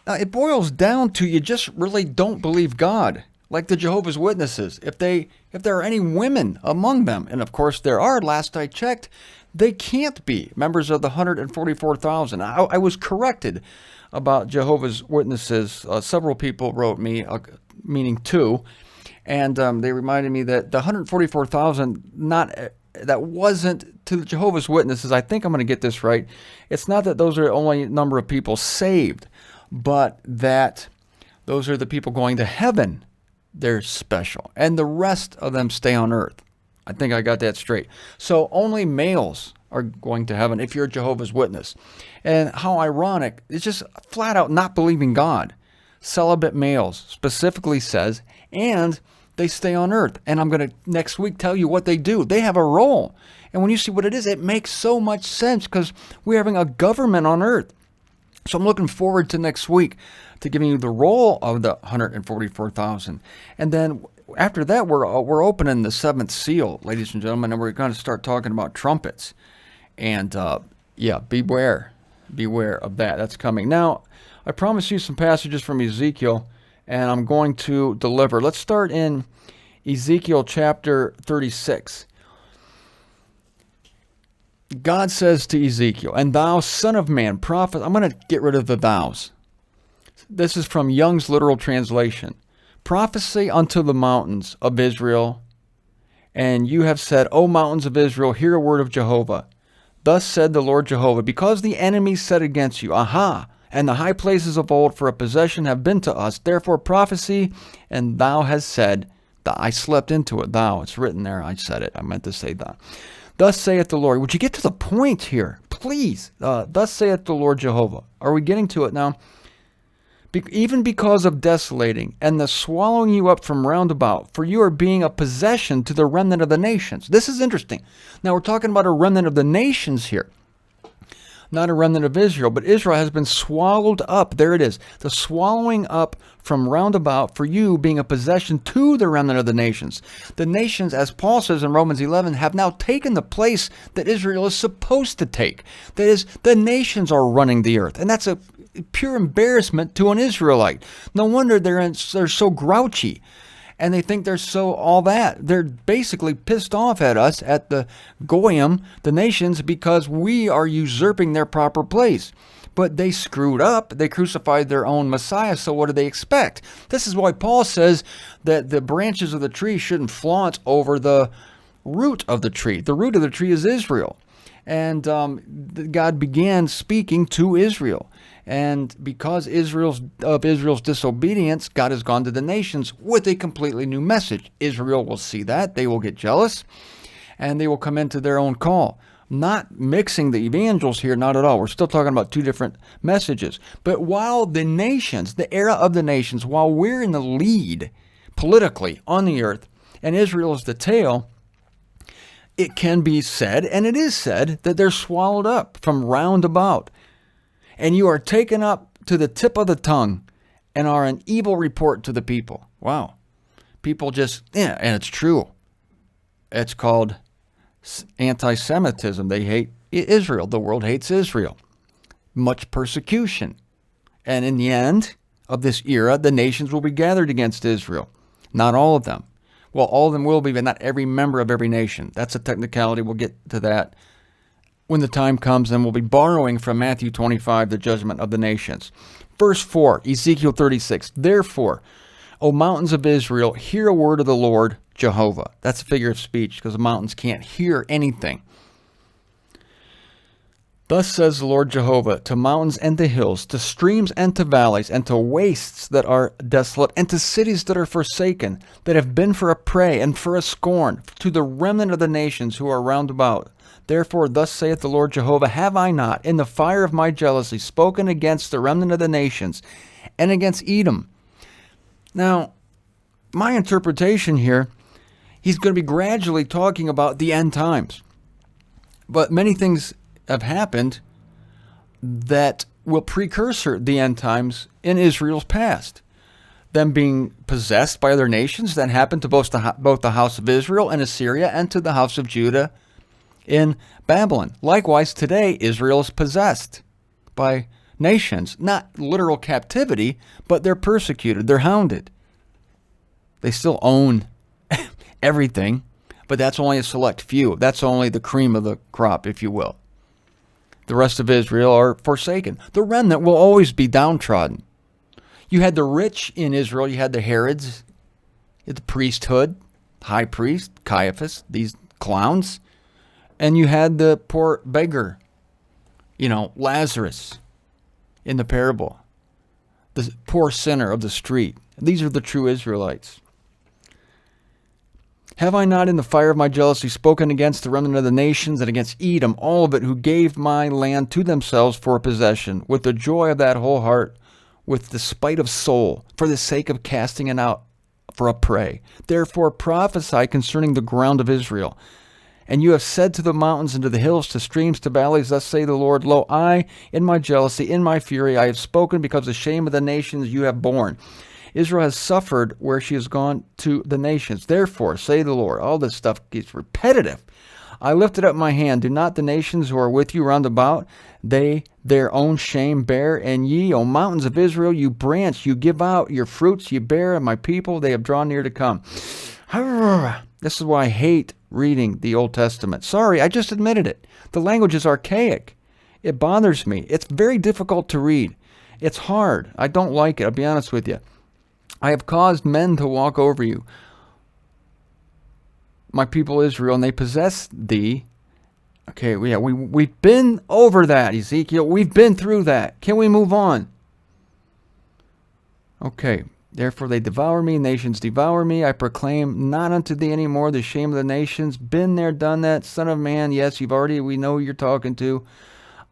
It boils down to you just really don't believe God, like the Jehovah's Witnesses. If there are any women among them, and of course there are, last I checked, they can't be members of the 144,000. I was corrected about Jehovah's Witnesses. Several people wrote me, meaning two, and they reminded me that the 144,000, that wasn't to the Jehovah's Witnesses. I think I'm going to get this right. It's not that those are the only number of people saved, but that those are the people going to heaven. They're special. And the rest of them stay on earth. I think I got that straight. So only males are going to heaven if you're a Jehovah's Witness. And how ironic. It's just flat out not believing God. Celibate males specifically says, and they stay on earth. And I'm going to next week tell you what they do. They have a role. And when you see what it is, it makes so much sense because we're having a government on earth. So I'm looking forward to next week to giving you the role of the 144,000. And then after that, we're opening the seventh seal, ladies and gentlemen, and we're going to start talking about trumpets. And beware of that. That's coming. Now, I promised you some passages from Ezekiel, and I'm going to deliver. Let's start in Ezekiel chapter 36. God says to Ezekiel, and thou, son of man, prophet. I'm going to get rid of the thous. This is from Young's literal translation. Prophesy unto the mountains of Israel, and you have said, O mountains of Israel, hear a word of Jehovah. Thus said the Lord Jehovah, because the enemies said against you, Aha, and the high places of old for a possession have been to us. Therefore prophesy, and thou hast said, I slept into it, thou. It's written there, I said it. I meant to say thou. Thus saith the Lord. Would you get to the point here, please? Thus saith the Lord Jehovah. Are we getting to it now? Even because of desolating and the swallowing you up from round about, for you are being a possession to the remnant of the nations. This is interesting. Now we're talking about a remnant of the nations here. Not a remnant of Israel, but Israel has been swallowed up. There it is. The swallowing up from round about, for you being a possession to the remnant of the nations. The nations, as Paul says in Romans 11, have now taken the place that Israel is supposed to take. That is, the nations are running the earth. And that's a pure embarrassment to an Israelite. No wonder they're so grouchy. And they think they're so all that. They're basically pissed off at us, at the Goyim, the nations, because we are usurping their proper place. But they screwed up. They crucified their own Messiah, so what do they expect? This is why Paul says that the branches of the tree shouldn't flaunt over the root of the tree. The root of the tree is Israel. And God began speaking to Israel. And because of Israel's disobedience, God has gone to the nations with a completely new message. Israel will see that. They will get jealous. And they will come into their own call. Not mixing the evangels here, not at all. We're still talking about two different messages. But while the nations, the era of the nations, while we're in the lead politically on the earth, and Israel is the tail, it can be said, and it is said, that they're swallowed up from round about. And you are taken up to the tip of the tongue and are an evil report to the people. Wow. People just, and it's true. It's called anti-Semitism. They hate Israel. The world hates Israel. Much persecution. And in the end of this era, the nations will be gathered against Israel. Not all of them. Well, all of them will be, but not every member of every nation. That's a technicality. We'll get to that when the time comes, and we'll be borrowing from Matthew 25, the judgment of the nations. Verse 4, Ezekiel 36. Therefore, O mountains of Israel, hear a word of the Lord Jehovah. That's a figure of speech because the mountains can't hear anything. Thus says the Lord Jehovah, to mountains and to hills, to streams and to valleys, and to wastes that are desolate, and to cities that are forsaken, that have been for a prey and for a scorn, to the remnant of the nations who are round about. Therefore, thus saith the Lord Jehovah, have I not, in the fire of my jealousy, spoken against the remnant of the nations, and against Edom? Now, my interpretation here, he's going to be gradually talking about the end times. But many things have happened that will precursor the end times in Israel's past. Them being possessed by other nations, that happened to both the house of Israel and Assyria, and to the house of Judah in Babylon. Likewise, today, Israel is possessed by nations. Not literal captivity, but they're persecuted. They're hounded. They still own everything, but that's only a select few. That's only the cream of the crop, if you will. The rest of Israel are forsaken. The remnant will always be downtrodden. You had the rich in Israel. You had the Herods, the priesthood, high priest, Caiaphas, these clowns. And you had the poor beggar, Lazarus in the parable, the poor sinner of the street. These are the true Israelites. Have I not in the fire of my jealousy spoken against the remnant of the nations and against Edom, all of it, who gave my land to themselves for a possession, with the joy of that whole heart, with the spite of soul, for the sake of casting it out for a prey? Therefore prophesy concerning the ground of Israel. And you have said to the mountains and to the hills, to streams, to valleys, thus say the Lord, Lo, I, in my jealousy, in my fury, I have spoken because of the shame of the nations you have borne. Israel has suffered where she has gone to the nations. Therefore, say the Lord, all this stuff gets repetitive. I lifted up my hand. Do not the nations who are with you round about, they their own shame bear? And ye, O mountains of Israel, you branch, you give out your fruits, you bear, and my people, they have drawn near to come. This is why I hate reading the Old Testament. Sorry, I just admitted it. The language is archaic. It bothers me. It's very difficult to read. It's hard. I don't like it. I'll be honest with you. I have caused men to walk over you, my people Israel, and they possess thee. Okay, we've been over that, Ezekiel. We've been through that. Can we move on? Okay. Therefore they devour me, nations devour me. I proclaim not unto thee any more the shame of the nations. Been there, done that. Son of man, yes, we know who you're talking to.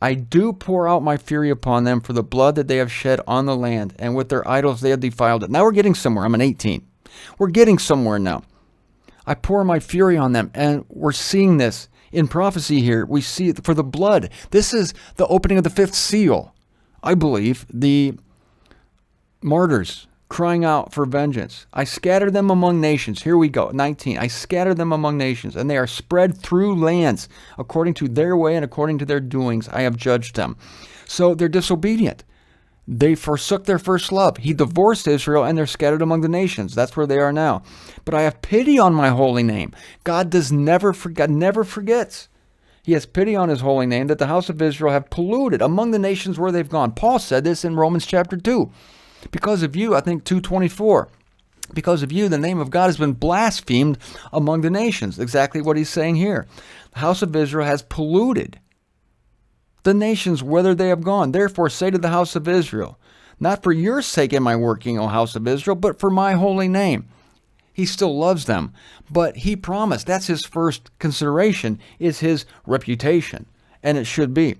I do pour out my fury upon them for the blood that they have shed on the land, and with their idols they have defiled it. Now we're getting somewhere. I'm in 18. We're getting somewhere now. I pour my fury on them, and we're seeing this in prophecy here. We see it for the blood. This is the opening of the fifth seal. I believe the martyrs crying out for vengeance. I scatter them among nations. Here we go. 19. I scatter them among nations, and they are spread through lands according to their way and according to their doings. I have judged them. So they're disobedient. They forsook their first love. He divorced Israel, and they're scattered among the nations. That's where they are now. But I have pity on my holy name. God does never forgets. He has pity on his holy name, that the house of Israel have polluted among the nations where they've gone. Paul said this in Romans chapter 2. Because of you, I think 2:24, because of you, the name of God has been blasphemed among the nations. Exactly what he's saying here. The house of Israel has polluted the nations whither they have gone. Therefore say to the house of Israel, not for your sake am I working, O house of Israel, but for my holy name. He still loves them, but he promised, that's his first consideration, is his reputation, and it should be.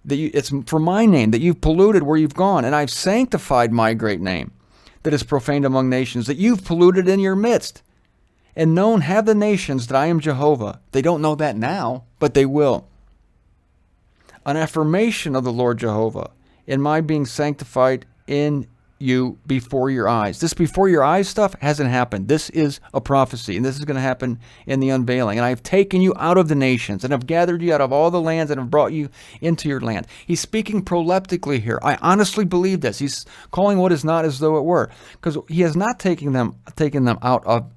It's for my name that you've polluted where you've gone, and I've sanctified my great name that is profaned among nations, that you've polluted in your midst. And known have the nations that I am Jehovah. They don't know that now, but they will. An affirmation of the Lord Jehovah in my being sanctified in you before your eyes. This before your eyes stuff hasn't happened. This is a prophecy, and this is going to happen in the unveiling. And I have taken you out of the nations, and have gathered you out of all the lands, and have brought you into your land. He's speaking proleptically here. I honestly believe this. He's calling what is not as though it were, because he has not taken them out of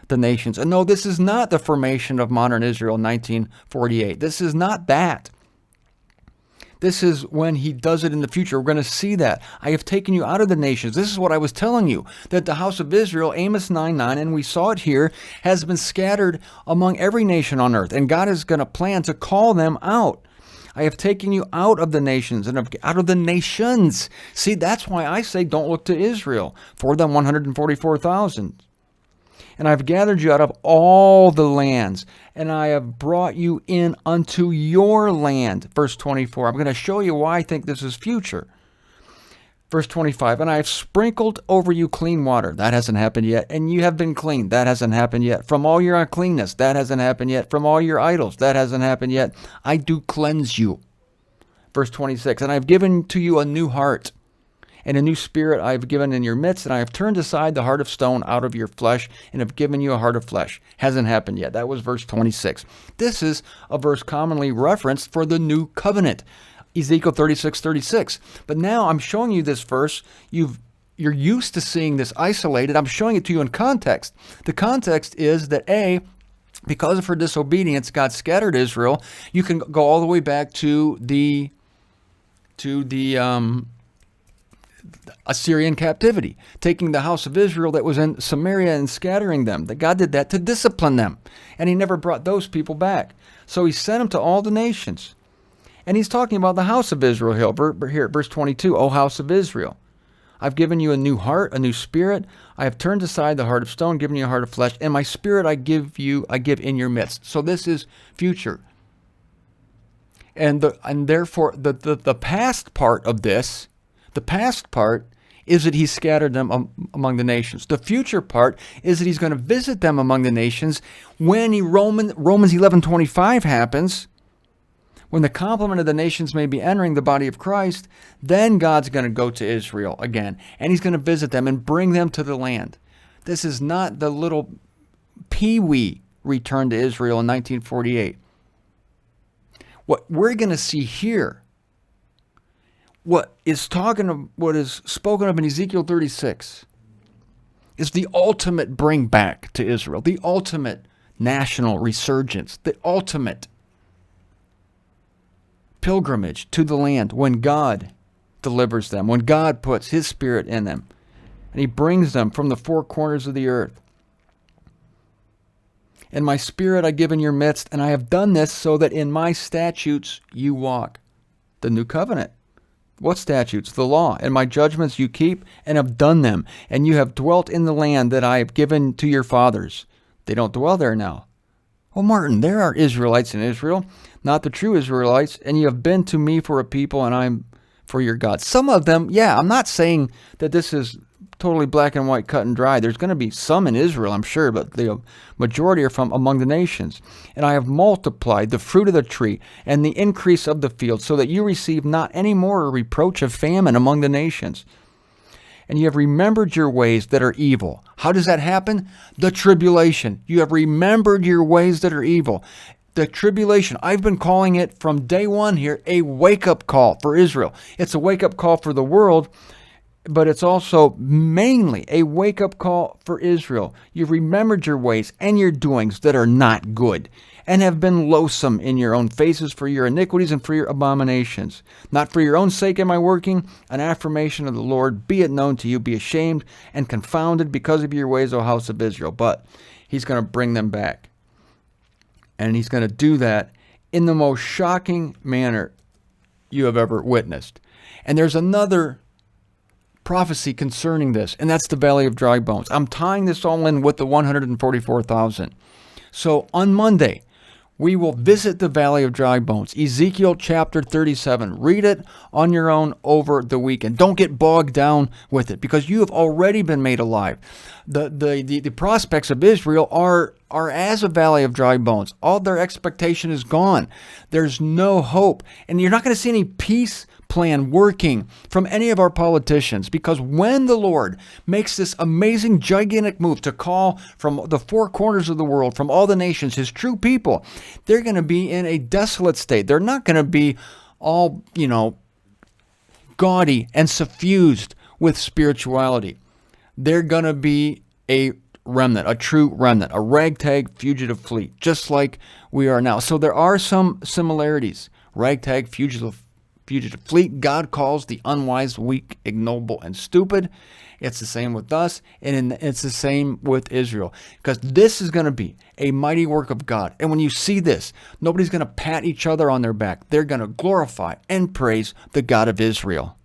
the nations. And no, this is not the formation of modern Israel in 1948. This is not that. This is when he does it in the future. We're going to see that. I have taken you out of the nations. This is what I was telling you, that the house of Israel, Amos 9:9, and we saw it here, has been scattered among every nation on earth. And God is going to plan to call them out. I have taken you out of the nations and out of the nations. See, that's why I say don't look to Israel. For them 144,000. And I've gathered you out of all the lands, and I have brought you in unto your land. Verse 24. I'm going to show you why I think this is future. Verse 25. And I have sprinkled over you clean water. That hasn't happened yet. And you have been clean. That hasn't happened yet. From all your uncleanness. That hasn't happened yet. From all your idols. That hasn't happened yet. I do cleanse you. Verse 26. And I have given to you a new heart, and a new spirit I have given in your midst, and I have turned aside the heart of stone out of your flesh, and have given you a heart of flesh. Hasn't happened yet. That was verse 26. This is a verse commonly referenced for the new covenant. Ezekiel 36:36. But now I'm showing you this verse. You're used to seeing this isolated. I'm showing it to you in context. The context is that because of her disobedience, God scattered Israel. You can go all the way back to the Assyrian captivity, taking the house of Israel that was in Samaria and scattering them. That God did that to discipline them, and he never brought those people back. So he sent them to all the nations. And he's talking about the house of Israel here, verse 22, O house of Israel, I've given you a new heart, a new spirit. I have turned aside the heart of stone, given you a heart of flesh, and my spirit I give in your midst. So this is future. And therefore the past part of this, the past part is that he scattered them among the nations. The future part is that he's going to visit them among the nations when Romans 11:25 happens. When the complement of the nations may be entering the body of Christ, then God's going to go to Israel again, and he's going to visit them and bring them to the land. This is not the little pee-wee return to Israel in 1948. What we're going to see here, what is spoken of in Ezekiel 36, is the ultimate bring back to Israel, the ultimate national resurgence, the ultimate pilgrimage to the land when God delivers them, when God puts his spirit in them, and he brings them from the four corners of the earth. And my spirit I give in your midst, and I have done this so that in my statutes you walk. The new covenant. What statutes? The law. And my judgments you keep and have done them. And you have dwelt in the land that I have given to your fathers. They don't dwell there now. Oh, Martin, there are Israelites in Israel, not the true Israelites, and you have been to me for a people, and I'm for your God. Some of them, yeah, I'm not saying that this is totally black and white, cut and dry. There's going to be some in Israel, I'm sure, but the majority are from among the nations. And I have multiplied the fruit of the tree and the increase of the field, so that you receive not any more a reproach of famine among the nations. And you have remembered your ways that are evil. How does that happen? The tribulation. You have remembered your ways that are evil. The tribulation, I've been calling it from day one here a wake-up call for Israel. It's a wake-up call for the world, but it's also mainly a wake-up call for Israel. You've remembered your ways and your doings that are not good, and have been loathsome in your own faces for your iniquities and for your abominations. Not for your own sake am I working, an affirmation of the Lord, be it known to you, be ashamed and confounded because of your ways, O house of Israel. But he's going to bring them back. And he's going to do that in the most shocking manner you have ever witnessed. And there's another prophecy concerning this, and that's the Valley of Dry Bones. I'm tying this all in with the 144,000. So on Monday, we will visit the Valley of Dry Bones, Ezekiel chapter 37. Read it on your own over the weekend. Don't get bogged down with it, because you have already been made alive. The prospects of Israel are as a valley of dry bones. All their expectation is gone. There's no hope. And you're not going to see any peace plan working from any of our politicians, because when the Lord makes this amazing, gigantic move to call from the four corners of the world, from all the nations, his true people, they're going to be in a desolate state. They're not going to be all, gaudy and suffused with spirituality. They're going to be a remnant, a true remnant, a ragtag fugitive fleet, just like we are now. So there are some similarities. Ragtag fugitive fleet, God calls the unwise, weak, ignoble, and stupid. It's the same with us, and it's the same with Israel, because this is going to be a mighty work of God. And when you see this, nobody's going to pat each other on their back. They're going to glorify and praise the God of Israel.